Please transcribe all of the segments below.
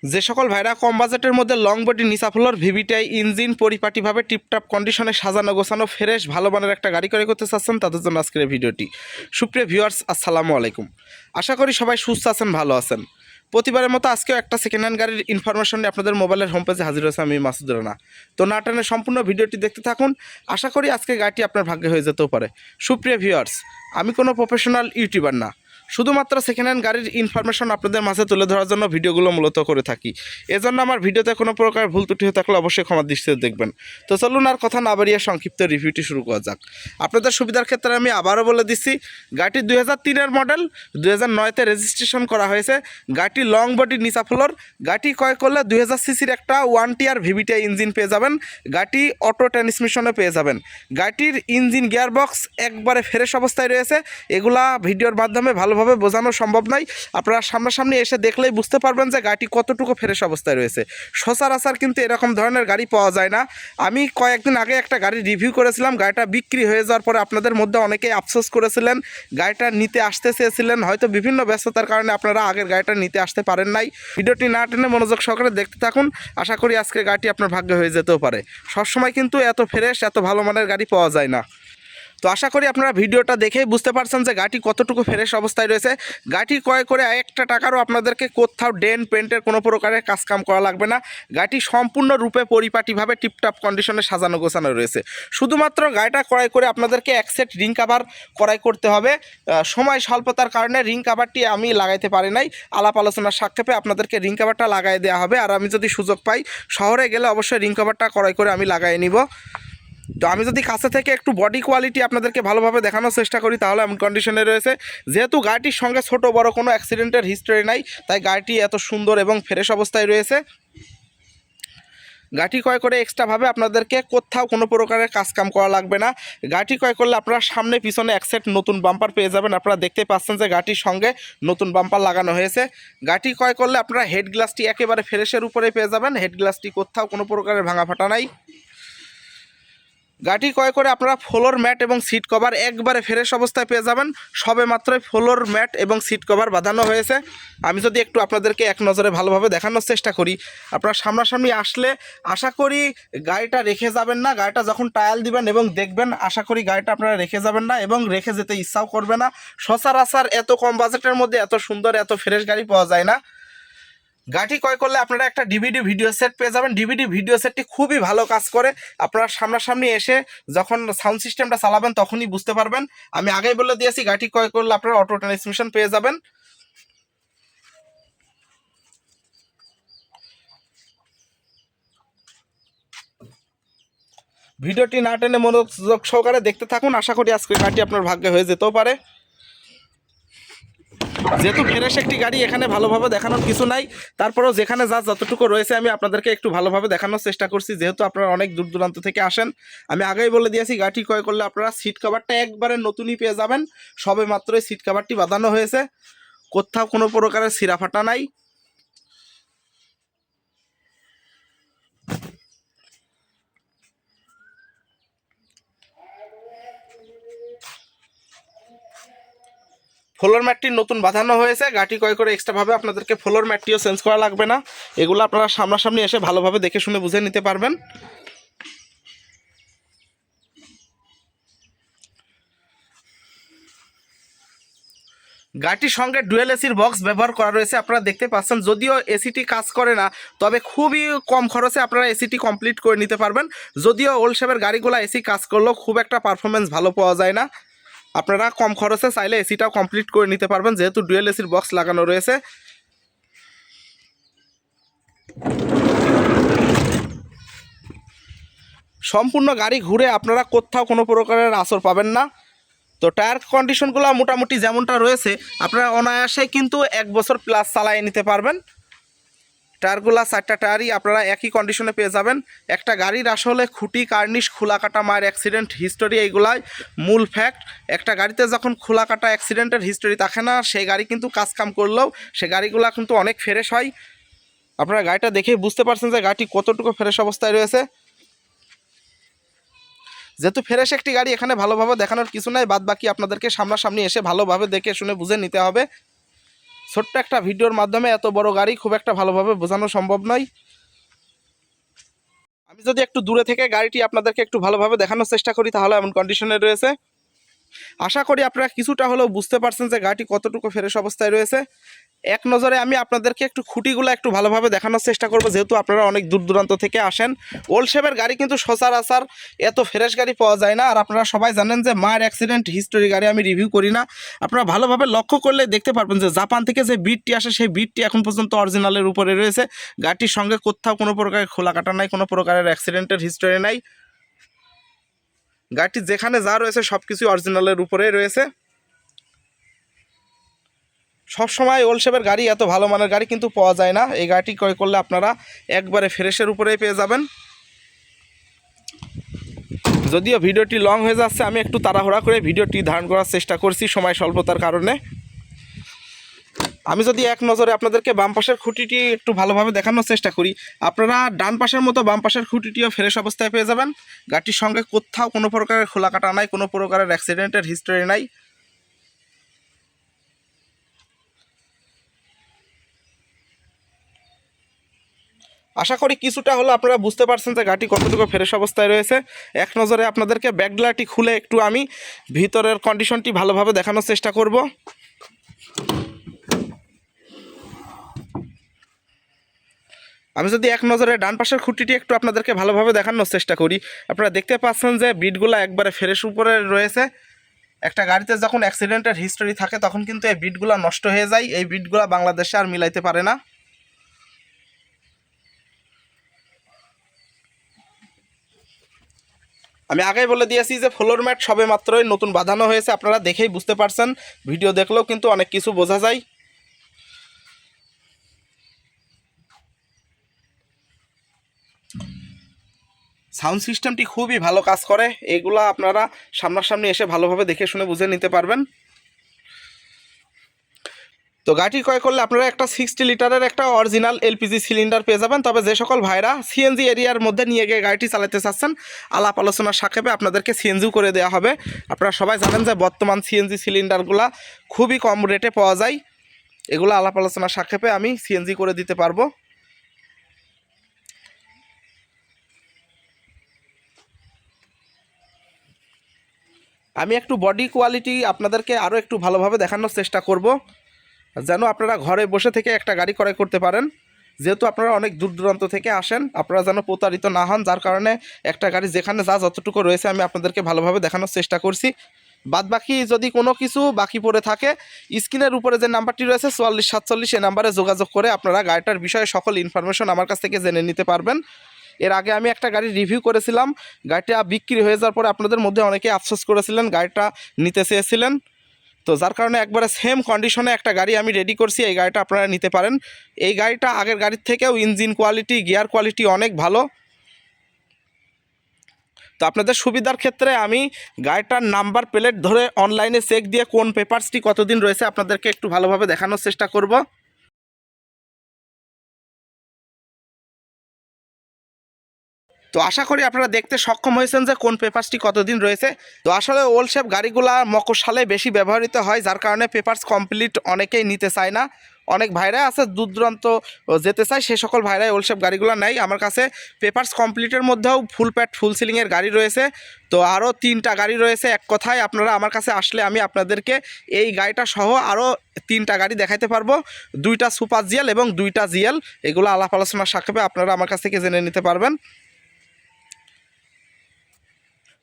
যে সকল ভাইরা কম বাজেটের মধ্যে লং বডি নিসা ফ্লোর ভিভিটিআই ইঞ্জিন পরিপাটিভাবে টিপটাপ কন্ডিশনে সাজানো গোছানো ফ্রেশ ভালো মানের একটা গাড়ি ক্রয় করতে চাচ্ছেন তাদের জন্য আজকের এই ভিডিওটি। সুপ্রিয় ভিউয়ার্স, আসসালামু আলাইকুম। আশা করি সবাই সুস্থ আছেন, ভালো আছেন। প্রতিবারের মতো আজকেও একটা সেকেন্ড হ্যান্ড গাড়ির ইনফরমেশন নিয়ে আপনাদের মোবাইলের হোম পেজে হাজির হয়েছে আমি মাসুদ রানা। তো না টেনে সম্পূর্ণ ভিডিওটি দেখতে থাকুন। আশা করি আজকে গাড়িটি আপনার ভাগ্যে হয়ে যেতেও পারে। সুপ্রিয় ভিউয়ার্স, আমি কোনো প্রফেশনাল ইউটিউবার না, শুধুমাত্র সেকেন্ড হ্যান্ড গাড়ির ইনফরমেশন আপনাদের মাঝে তুলে ধরার জন্য ভিডিওগুলো মূলত করে থাকি। এজন্য আমার ভিডিওতে কোনো প্রকার ভুল ত্রুটি হয়ে থাকলে অবশ্যই ক্ষমার দৃষ্টিতে দেখবেন। তো চলুন আর কথা না বাড়িয়ে সংক্ষিপ্ত রিভিউটি শুরু করা যাক। আপনাদের সুবিধার ক্ষেত্রে আমি আবারও বলে দিচ্ছি, গাড়িটি 2003-এর মডেল, 2009-তে রেজিস্ট্রেশন করা হয়েছে। গাড়িটি লং বডি নিসা ফ্লোর। গাড়িটি ক্রয় করলে 2000 সিসির একটা 1 টিয়ার ভিভিটিআই ইঞ্জিন পেয়ে যাবেন। গাড়িটি অটো ট্রান্সমিশনে পেয়ে যাবেন। গাড়িটির ইঞ্জিন গিয়ারবক্স একবারে ফ্রেশ অবস্থায় রয়েছে। এগুলা ভিডিওর মাধ্যমে ভালোভাবে বোঝানো সম্ভব নয়, আপনারা সামনাসামনি এসে দেখলেই বুঝতে পারবেন যে গাড়িটি কতটুকু ফ্রেশ অবস্থায় রয়েছে। সচরাচর কিন্তু এরকম ধরনের গাড়ি পাওয়া যায় না। আমি কয়েকদিন আগে একটা গাড়ি রিভিউ করেছিলাম, গাড়িটা বিক্রি হয়ে যাওয়ার পরে আপনাদের মধ্যে অনেকেই আফসোস করেছিলেন, গাড়িটা নিতে আসতে চেয়েছিলেন, হয়তো বিভিন্ন ব্যস্ততার কারণে আপনারা আগের গাড়িটা নিতে আসতে পারেন নাই। ভিডিওটি না টেনে মনোযোগ সহকারে দেখতে থাকুন। আশা করি আজকের গাড়িটি আপনার ভাগ্যে হয়ে যেতেও পারে। সবসময় কিন্তু এত ফ্রেশ এত ভালো মানের গাড়ি পাওয়া যায় না। তো আশা করি আপনারা ভিডিওটা দেখেই বুঝতে পারছেন যে গাড়িটি কতটুকু ফ্রেশ অবস্থায় রয়েছে। গাড়িটি ক্রয় করে একটা টাকারও আপনাদেরকে কোথাও ডেন্ট পেন্টের কোনো প্রকারের কাজকাম করা লাগবে না। গাড়িটি সম্পূর্ণরূপে পরিপাটিভাবে টিপটাপ কন্ডিশনে সাজানো গোছানো রয়েছে। শুধুমাত্র গাড়িটা ক্রয় করে আপনাদেরকে এক সেট রিং কাভার ক্রয় করতে হবে। সময় স্বল্পতার কারণে রিং কাভারটি আমি লাগাইতে পারি নাই। আলাপ আলোচনার সাক্ষেপে আপনাদেরকে রিং কাভারটা লাগাই দেওয়া হবে। আর আমি যদি সুযোগ পাই শহরে গেলে অবশ্যই রিং কাভারটা ক্রয় করে আমি লাগাই নিব। তো আমি যদি কাছে থেকে একটু বডি কোয়ালিটি আপনাদেরকে ভালোভাবে দেখানোর চেষ্টা করি তাহলে এমন কন্ডিশনে রয়েছে। যেহেতু গাড়িটির সঙ্গে ছোট বড় কোনো অ্যাক্সিডেন্টের হিস্টরি নাই, তাই গাড়িটি এত সুন্দর এবং ফ্রেশ অবস্থায় রয়েছে। গাড়িটি ক্রয় করে এক্সট্রাভাবে আপনাদেরকে কোথাও কোনো প্রকারের কাজকাম করা লাগবে না। গাড়িটি ক্রয় করলে আপনারা সামনে পিছনে এক সেট নতুন বাম্পার পেয়ে যাবেন। আপনারা দেখতে পাচ্ছেন যে গাড়িটির সঙ্গে নতুন বাম্পার লাগানো হয়েছে। গাড়িটি ক্রয় করলে আপনারা হেড গ্লাসটি একেবারে ফ্রেশের উপরে পেয়ে যাবেন। হেড গ্লাসটি কোথাও কোনো প্রকারের ভাঙা ফাটা নাই। গাড়িটি ক্রয় করে আপনারা ফ্লোর ম্যাট এবং সিট কভার একবারে ফ্রেশ অবস্থায় পেয়ে যাবেন। সবে মাত্রই ফ্লোর ম্যাট এবং সিট কভার বাঁধানো হয়েছে। আমি যদি একটু আপনাদেরকে এক নজরে ভালোভাবে দেখানোর চেষ্টা করি, আপনারা সামনাসামনি আসলে আশা করি গাড়িটা রেখে যাবেন না। গাড়িটা যখন টায়াল দিবেন এবং দেখবেন, আশা করি গাড়িটা আপনারা রেখে যাবেন না এবং রেখে যেতে ইচ্ছাও করবে না। সচরাচর এত কম বাজেটের মধ্যে এত সুন্দর এত ফ্রেশ গাড়ি পাওয়া যায় না। গাড়িটি ক্রয় করলে আপনারা একটা ডিভিডি ভিডিও সেট পেয়ে যাবেন। ডিভিডি ভিডিও সেটটি খুবই ভালো কাজ করে। আপনারা সামনাসামনি এসে যখন সাউন্ড সিস্টেমটা চালাবেন তখনই বুঝতে পারবেন। আমি আগেই বলে দিয়েছি, গাড়িটি ক্রয় করলে আপনারা অটো ট্রান্সমিশন পেয়ে যাবেন। ভিডিওটি না টেনে মনোযোগ সহকারে দেখতে থাকুন। আশা করি আজকে গাড়িটি আপনার ভাগ্যে হয়ে যেতেও পারে। যেহেতু ফ্রেশ একটি গাড়ি, এখানে ভালোভাবে দেখানোর কিছু নাই, তারপরেও যেখানে যতটুকু রয়েছে আমি আপনাদেরকে একটু ভালোভাবে দেখানোর চেষ্টা করছি। যেহেতু আপনারা অনেক দূর দূরান্ত থেকে আসেন, আমি আগেই বলে দিয়েছি গাড়িটি ক্রয় করলে আপনারা সিট কভারটা একবারে নতুনই পেয়ে যাবেন। সবে মাত্রই সিট কভারটি বাঁধানো হয়েছে, কোথাও কোনো প্রকারের ছিঁড়া ফাটা নাই। ফ্লোর ম্যাটটি নতুন বাঁধানো হয়েছে। গাড়িটি ক্রয় করে এক্সট্রাভাবে আপনাদেরকে ফ্লোর ম্যাটটিও চেঞ্জ করা লাগবে না। এগুলো আপনারা সামনাসামনি এসে ভালোভাবে দেখে শুনে বুঝে নিতে পারবেন। গাড়িটির সঙ্গে ডুয়েল এসির বক্স ব্যবহার করা রয়েছে, আপনারা দেখতে পাচ্ছেন। যদিও এসিটি কাজ করে না, তবে খুবই কম খরচে আপনারা এসিটি কমপ্লিট করে নিতে পারবেন। যদিও ওল্ড শেপের গাড়িগুলো এসি কাজ করলেও খুব একটা পারফরমেন্স ভালো পাওয়া যায় না। আপনারা কম খরচে চাইলে এসিটাও কমপ্লিট করে নিতে পারবেন, যেহেতু ডুয়েল এসির বক্স লাগানো রয়েছে। সম্পূর্ণ গাড়ি ঘুরে আপনারা কোথাও কোনো প্রকারের আঁচড় পাবেন না। তো টায়ার কন্ডিশনগুলো মোটামুটি যেমনটা রয়েছে আপনারা অনায়াসে কিন্তু 1 বছর প্লাস চালিয়ে নিতে পারবেন। টায়ারগুলো 4টা টায়ারই আপনারা একই কন্ডিশনে পেয়ে যাবেন। একটা গাড়ির আসলে খুঁটি কার্নিশ খোলা কাটা মায়ের অ্যাক্সিডেন্ট হিস্টোরি এইগুলাই মূল ফ্যাক্ট। একটা গাড়িতে যখন খোলা কাটা অ্যাক্সিডেন্টের হিস্টোরি থাকে না, সেই গাড়ি কিন্তু কাজকাম করলেও সে গাড়িগুলো কিন্তু অনেক ফ্রেশ হয়। আপনারা গাড়িটা দেখেই বুঝতে পারছেন যে গাড়িটি কতটুকু ফ্রেশ অবস্থায় রয়েছে। যেহেতু ফ্রেশ একটি গাড়ি, এখানে ভালোভাবে দেখানোর কিছু নাই, বাদ বাকি আপনাদেরকে সামনাসামনি এসে ভালোভাবে দেখে শুনে বুঝে নিতে হবে। ছোট্ট একটা ভিডিওর মাধ্যমে এত বড় গাড়ি খুব একটা ভালোভাবে বোঝানো সম্ভব নয়। আমি যদি একটু দূরে থেকে গাড়িটি আপনাদেরকে একটু ভালোভাবে দেখানোর চেষ্টা করি তাহলে এমন কন্ডিশনে রয়েছে। আশা করি আপনারা কিছুটা হলেও বুঝতে পারছেন যে গাড়িটি কতটুকু ফ্রেশ অবস্থায় রয়েছে। এক নজরে আমি আপনাদেরকে একটু খুঁটিগুলো একটু ভালোভাবে দেখানোর চেষ্টা করব, যেহেতু আপনারা অনেক দূর দূরান্ত থেকে আসেন। ওল্ড শেপের গাড়ি কিন্তু সচরাচর এত ফ্রেশ গাড়ি পাওয়া যায় না। আর আপনারা সবাই জানেন যে মায়ের অ্যাক্সিডেন্ট হিস্টোরি গাড়ি আমি রিভিউ করি না। আপনারা ভালোভাবে লক্ষ্য করলে দেখতে পারবেন যে জাপান থেকে যে বিটটি আসে সেই বিটটি এখন পর্যন্ত অরিজিনালের উপরে রয়েছে। গাড়িটির সঙ্গে কোথাও কোনো প্রকারের খোলা কাটা নাই, কোনো প্রকারের অ্যাক্সিডেন্টের হিস্টোরি নাই। গাড়িটি যেখানে যা রয়েছে সব কিছুই অরিজিনালের উপরেই রয়েছে। সবসময় ওল্ড শেপের গাড়ি এত ভালো মানের গাড়ি কিন্তু পাওয়া যায় না। এই গাড়িটি ক্রয় করলে আপনারা একবারে ফ্রেশের উপরেই পেয়ে যাবেন। যদিও ভিডিওটি লং হয়ে যাচ্ছে, আমি একটু তাড়াহুড়া করে ভিডিওটি ধারণ করার চেষ্টা করছি সময় স্বল্পতার কারণে। আমি যদি এক নজরে আপনাদেরকে বাম পাশের খুঁটিটি একটু ভালোভাবে দেখানোর চেষ্টা করি, আপনারা ডান পাশের মতো বাম পাশের খুঁটিটিও ফ্রেশ অবস্থায় পেয়ে যাবেন। গাড়িটির সঙ্গে কোথাও কোনো প্রকারের খোলা কাটা নাই, কোনো প্রকারের অ্যাক্সিডেন্টের হিস্টোরি নাই। আশা করি কিছুটা হলো আপনারা বুঝতে পারছেন যে গাড়িটি কতটুকু ফ্রেশ অবস্থায় রয়েছে। এক নজরে আপনাদেরকে ব্যাকডালাটি খুলে একটু আমি ভিতরের কন্ডিশনটি ভালোভাবে দেখানোর চেষ্টা করব। আমি যদি এক নজরে ডান পাশের খুঁটিটি একটু আপনাদেরকে ভালোভাবে দেখানোর চেষ্টা করি, আপনারা দেখতে পাচ্ছেন যে বিটগুলো একবারে ফ্রেশ উপরে রয়েছে। একটা গাড়িতে যখন অ্যাক্সিডেন্টের হিস্টোরি থাকে তখন কিন্তু এই বিটগুলো নষ্ট হয়ে যায়। এই বিটগুলো বাংলাদেশে আর মিলাইতে পারে না। আমি আগেই বলে দিয়েছি যে ফ্লোর ম্যাট সবে মাত্রই নতুন বাঁধানো হয়েছে, আপনারা দেখেই বুঝতে পারছেন। ভিডিও দেখলেও কিন্তু অনেক কিছু বোঝা যায়। সাউন্ড সিস্টেমটি খুবই ভালো কাজ করে, এগুলা আপনারা সামনাসামনি এসে ভালোভাবে দেখে শুনে বুঝে নিতে পারবেন। তো গাড়িটি ক্রয় করলে আপনারা একটা 60 লিটারের একটা অরিজিনাল এলপিজি সিলিন্ডার পেয়ে যাবেন। তবে যে সকল ভাইরা সিএনজি এরিয়ার মধ্যে নিয়ে গিয়ে গাড়িটি চালাতে চাচ্ছেন, আলাপ আলোচনার সাপেক্ষে আপনাদেরকে সিএনজিও করে দেওয়া হবে। আপনারা সবাই জানেন যে বর্তমান সিএনজি সিলিন্ডারগুলা খুবই কম রেটে পাওয়া যায়। এগুলো আলাপ আলোচনার সাপেক্ষে আমি সিএনজি করে দিতে পারবো। আমি একটু বডি কোয়ালিটি আপনাদেরকে আরও একটু ভালোভাবে দেখানোর চেষ্টা করব, যেন আপনারা ঘরে বসে থেকে একটা গাড়ি ক্রয় করতে পারেন। যেহেতু আপনারা অনেক দূর দূরান্ত থেকে আসেন, আপনারা যেন প্রতারিত না হন। যার কারণে একটা গাড়ি যেখানে যা যতটুকু রয়েছে আমি আপনাদেরকে ভালোভাবে দেখানোর চেষ্টা করছি। বাদ বাকি যদি কোনো কিছু বাকি পড়ে থাকে, স্ক্রিনের উপরে যে নাম্বারটি রয়েছে 4447, এই নাম্বারে যোগাযোগ করে আপনারা গাড়িটার বিষয়ে সকল ইনফরমেশন আমার কাছ থেকে জেনে নিতে পারবেন। এর আগে আমি একটা গাড়ি রিভিউ করেছিলাম, গাড়িটা বিক্রি হয়ে যাওয়ার পরে আপনাদের মধ্যে অনেকেই আফসোস করেছিলেন, গাড়িটা নিতে চেয়েছিলেন। তো যার কারণে একবারে সেম কন্ডিশনে একটা গাড়ি আমি রেডি করছি, এই গাড়িটা আপনারা নিতে পারেন। এই গাড়িটা আগের গাড়ির থেকেও ইঞ্জিন কোয়ালিটি, গিয়ার কোয়ালিটি অনেক ভালো। তো আপনাদের সুবিধার ক্ষেত্রে আমি গাড়িটার নাম্বার প্লেট ধরে অনলাইনে চেক দিয়ে কোন পেপারসটি কতদিন রয়েছে আপনাদেরকে একটু ভালোভাবে দেখানোর চেষ্টা করব। তো আশা করি আপনারা দেখতে সক্ষম হয়েছেন যে কোন পেপারসটি কতদিন রয়েছে। তো আসলে ওল্ড শেপ গাড়িগুলা মকরসালে বেশি ব্যবহৃত হয়, যার কারণে পেপারস কমপ্লিট অনেকেই নিতে চায় না। অনেক ভাইরা আছে দূর দূরান্ত যেতে চায়, সে সকল ভাইরাই ওল্ড শেপ গাড়িগুলো নেয়। আমার কাছে পেপারস কমপ্লিটের মধ্যেও ফুল প্যাড ফুল সিলিংয়ের গাড়ি রয়েছে। তো আরও 3টা গাড়ি রয়েছে। এক কথায় আপনারা আমার কাছে আসলে আমি আপনাদেরকে এই গাড়িটা সহ আরও 3টা গাড়ি দেখাইতে পারবো। 2টা সুপার জিএল এবং 2টা জিএল, এগুলো আলাপ আলোচনার সাপেক্ষে আপনারা আমার কাছ থেকে জেনে নিতে পারবেন।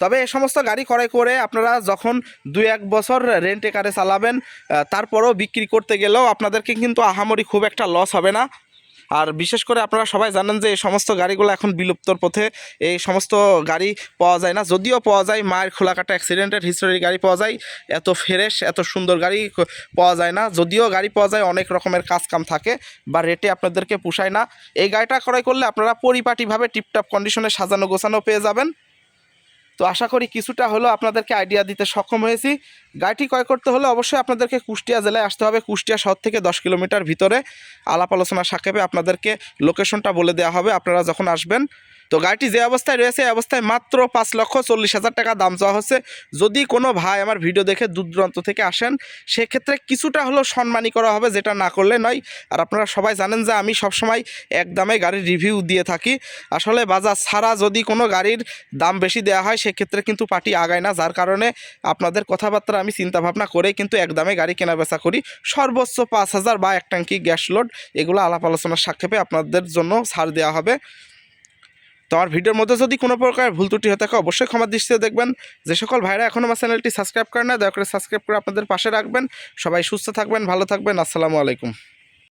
তবে এই সমস্ত গাড়ি ক্রয় করে আপনারা যখন 2-1 বছর রেন্টে কারে চালাবেন, তারপরেও বিক্রি করতে গেলেও আপনাদেরকে কিন্তু আহামরি খুব একটা লস হবে না। আর বিশেষ করে আপনারা সবাই জানেন যে এই সমস্ত গাড়িগুলো এখন বিলুপ্তর পথে, এই সমস্ত গাড়ি পাওয়া যায় না। যদিও পাওয়া যায়, মায়ের খোলাকাটা অ্যাক্সিডেন্টের হিস্টোরি গাড়ি পাওয়া যায়, এত ফ্রেশ এত সুন্দর গাড়ি পাওয়া যায় না। যদিও গাড়ি পাওয়া যায়, অনেক রকমের কাজ কাম থাকে বা রেটে আপনাদেরকে পোষায় না। এই গাড়িটা ক্রয় করলে আপনারা পরিপাটিভাবে টিপটপ কন্ডিশনে সাজানো গোছানো পেয়ে যাবেন। তো আশা করি কিছুটা হলেও আপনাদেরকে আইডিয়া দিতে সক্ষম হয়েছি। গাড়িটি ক্রয় করতে হলে অবশ্যই আপনাদেরকে কুষ্টিয়া জেলায় আসতে হবে। কুষ্টিয়া শহর থেকে 10 কিলোমিটার ভিতরে। আলাপ আলোচনা সাপেক্ষে আপনাদেরকে লোকেশনটা বলে দেওয়া হবে আপনারা যখন আসবেন। তো গাড়িটি যে অবস্থায় রয়েছে এই অবস্থায় মাত্র 5,40,000 টাকা দাম চাওয়া হচ্ছে। যদি কোনো ভাই আমার ভিডিও দেখে দূর দূরান্ত থেকে আসেন সেক্ষেত্রে কিছুটা হলেও সম্মানী করা হবে, যেটা না করলে নয়। আর আপনারা সবাই জানেন যে আমি সবসময় এক দামে গাড়ির রিভিউ দিয়ে থাকি। আসলে বাজার ছাড়া যদি কোনো গাড়ির দাম বেশি দেওয়া হয় সেক্ষেত্রে কিন্তু পার্টি আগায় না, যার কারণে আপনাদের কথাবার্তা আমি চিন্তাভাবনা করেই কিন্তু এক দামে গাড়ি কেনা বেচা করি। সর্বোচ্চ 5,000 বা এক ট্যাঙ্কি গ্যাস লোড এগুলো আলাপ আলোচনার সাপেক্ষে আপনাদের জন্য ছাড় দেওয়া হবে। তো আমার ভিডিওর মধ্যে যদি কোনো প্রকার ভুল ত্রুটি হয়ে থাকে অবশ্যই ক্ষমা দৃষ্টিতে দেখবেন। যে সকল ভাইরা এখনও আমার চ্যানেলটি সাবস্ক্রাইব করেন না দয়া করে সাবস্ক্রাইব করে আপনাদের পাশে রাখবেন। সবাই সুস্থ থাকবেন, ভালো থাকবেন। আসসালামু আলাইকুম।